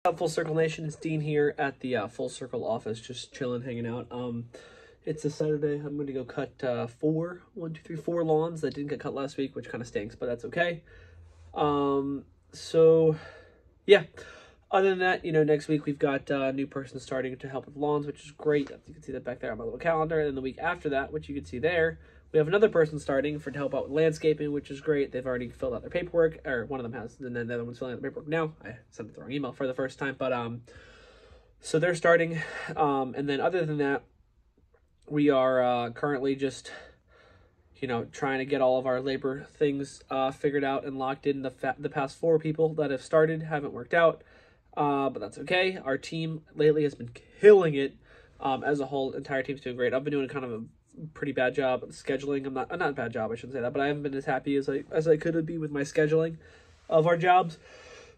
Full Circle Nation, it's Dean here at the Full Circle office, just chilling, hanging out. It's a Saturday. I'm going to go cut four lawns that didn't get cut last week, which kind of stinks, but that's okay. So yeah, other than that, next week we've got a new person starting to help with lawns, which is great. You can see that back there on my little calendar. And then the week after that, which you can see there, we have another person starting to help out with landscaping, which is great. They've already filled out their paperwork, or one of them has, and then the other one's filling out the paperwork now. I sent the wrong email for the first time, but so they're starting. And then other than that, we are currently just trying to get all of our labor things figured out and locked in. The past 4 people that have started haven't worked out, but that's okay. Our team lately has been killing it. As a whole, entire team's doing great. I've been doing kind of a pretty bad job of scheduling. Not a bad job, I shouldn't say that, but I haven't been as happy as I could be with my scheduling of our jobs.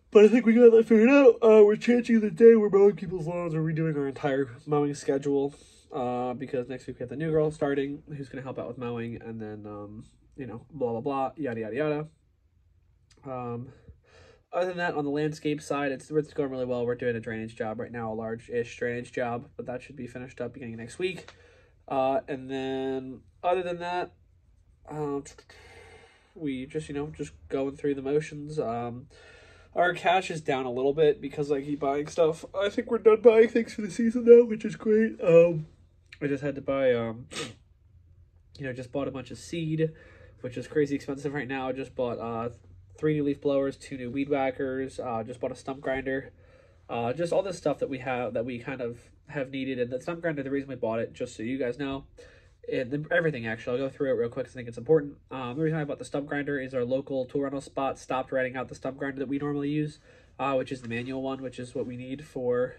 But I think we got that figured out. We're changing the day we're mowing people's lawns. We're redoing our entire mowing schedule. Because next week we have the new girl starting who's going to help out with mowing, and then, blah, blah, blah, yada, yada, yada. Other than that, on the landscape side, it's going really well. We're doing a drainage job right now, a large-ish drainage job, but that should be finished up beginning of next week. And then, other than that, we just, just going through the motions. Our cash is down a little bit because I keep buying stuff. I think we're done buying things for the season now, which is great. I just had to buy, just bought a bunch of seed, which is crazy expensive right now. I just bought 3 new leaf blowers, 2 new weed whackers, just bought a stump grinder. Just all this stuff that we kind of have needed. And the stump grinder, the reason we bought it, just so you guys know, and everything actually, I'll go through it real quick because I think it's important. The reason I bought the stump grinder is our local tool rental spot stopped renting out the stump grinder that we normally use, which is the manual one, which is what we need for,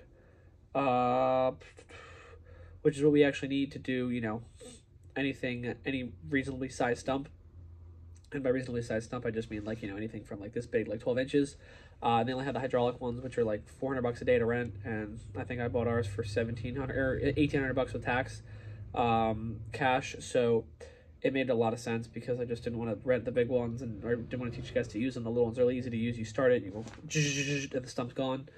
which is what we actually need to do, any reasonably sized stump. And by reasonably sized stump, I just mean anything from this big, 12 inches. They only have the hydraulic ones, which are $400 a day to rent, and I think I bought ours for $1,700 or $1,800 with tax, cash. So it made a lot of sense because I just didn't want to rent the big ones, and I didn't want to teach you guys to use them. The little ones are really easy to use. You start it, you go, and the stump's gone.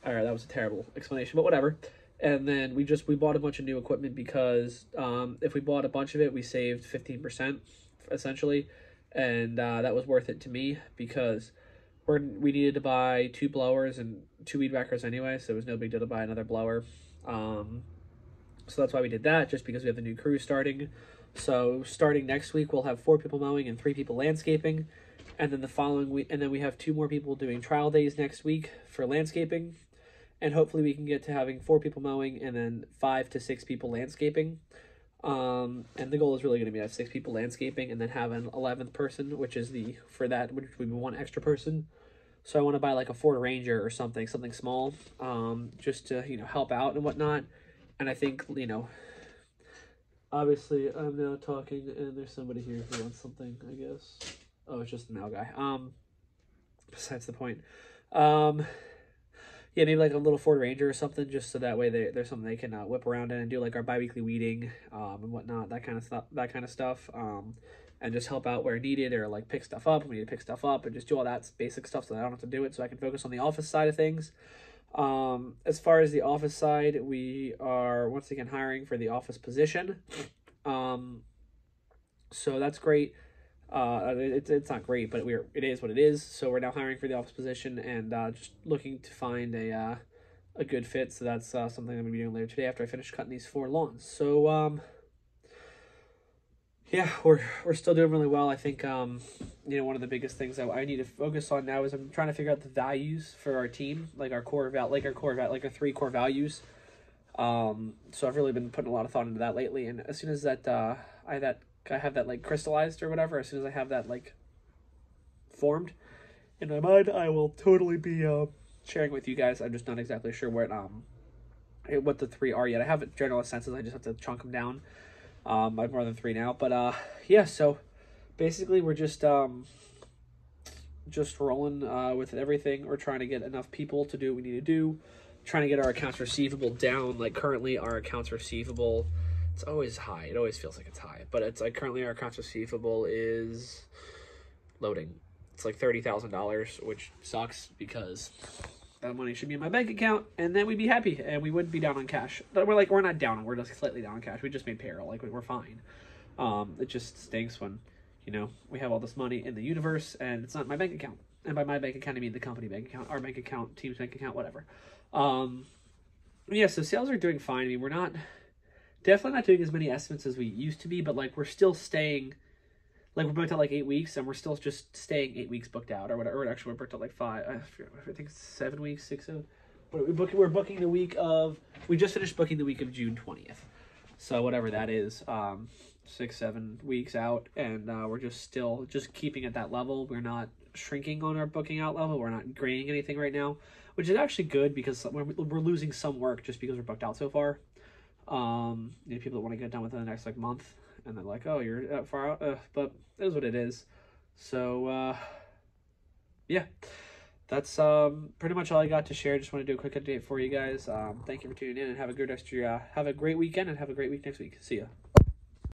All right, that was a terrible explanation, but whatever. And then we bought a bunch of new equipment because if we bought a bunch of it, we saved 15% essentially, and that was worth it to me because we needed to buy 2 blowers and 2 weed whackers anyway, so it was no big deal to buy another blower. So that's why we did that, just because we have the new crew starting. So starting next week, we'll have 4 people mowing and 3 people landscaping, and then the following week, and then we have 2 more people doing trial days next week for landscaping. And hopefully we can get to having 4 people mowing and then 5 to 6 people landscaping. And the goal is really going to be to have 6 people landscaping and then have an 11th person, which would be 1 extra person. So I want to buy a Ford Ranger or something small, just to, help out and whatnot. And I think, obviously I'm now talking and there's somebody here who wants something, I guess. Oh, it's just the mail guy. Besides the point. Yeah, maybe a little Ford Ranger or something, just so that way there's something they can whip around in and do our bi-weekly weeding and whatnot, that kind of stuff, and just help out where needed, or pick stuff up when we need to pick stuff up, and just do all that basic stuff so that I don't have to do it, so I can focus on the office side of things. As far as the office side, we are once again hiring for the office position, so that's great. It's not great, but it is what it is. So we're now hiring for the office position and just looking to find a good fit. So that's something I'm gonna be doing later today after I finish cutting these 4 lawns. So yeah, we're still doing really well. I think one of the biggest things that I need to focus on now is I'm trying to figure out the values for our team, our 3 core values. So I've really been putting a lot of thought into that lately, and as soon as that I have that crystallized or whatever, as soon as I have that formed in my mind, I will totally be sharing with you guys. I'm just not exactly sure what the 3 are yet. I have general senses. I just have to chunk them down. I have more than 3 now, but yeah. So basically, we're just rolling with everything. We're trying to get enough people to do what we need to do. Trying to get our accounts receivable down. Currently, our accounts receivable, it's always high. It always feels like it's high, but it's currently our accounts receivable is loading. It's $30,000, which sucks because That money should be in my bank account, and then we'd be happy, and we wouldn't be down on cash. But we're not down, we're just slightly down on cash. We just made payroll, like we're fine. It just stinks when, we have all this money in the universe, and it's not in my bank account. And by my bank account, I mean the company bank account, our bank account, team's bank account, whatever. Yeah, so sales are doing fine. I mean, we're definitely not doing as many estimates as we used to be, but like we're still staying. Like, we're booked out like 8 weeks, and we're still just staying 8 weeks booked out, or whatever. Or actually, we're booked out like 5. I think it's 7 weeks, 6, 7. But we're booking the week of. We just finished booking the week of June 20th, so whatever that is, 6, 7 weeks out, and we're just keeping at that level. We're not shrinking on our booking out level. We're not graying anything right now, which is actually good because we're losing some work just because we're booked out so far. People that want to get done within the next like month. And they're like, oh, you're that far out? But it is what it is. So, yeah. That's pretty much all I got to share. Just want to do a quick update for you guys. Thank you for tuning in, and have a good rest of your, have a great weekend, and have a great week next week. See ya.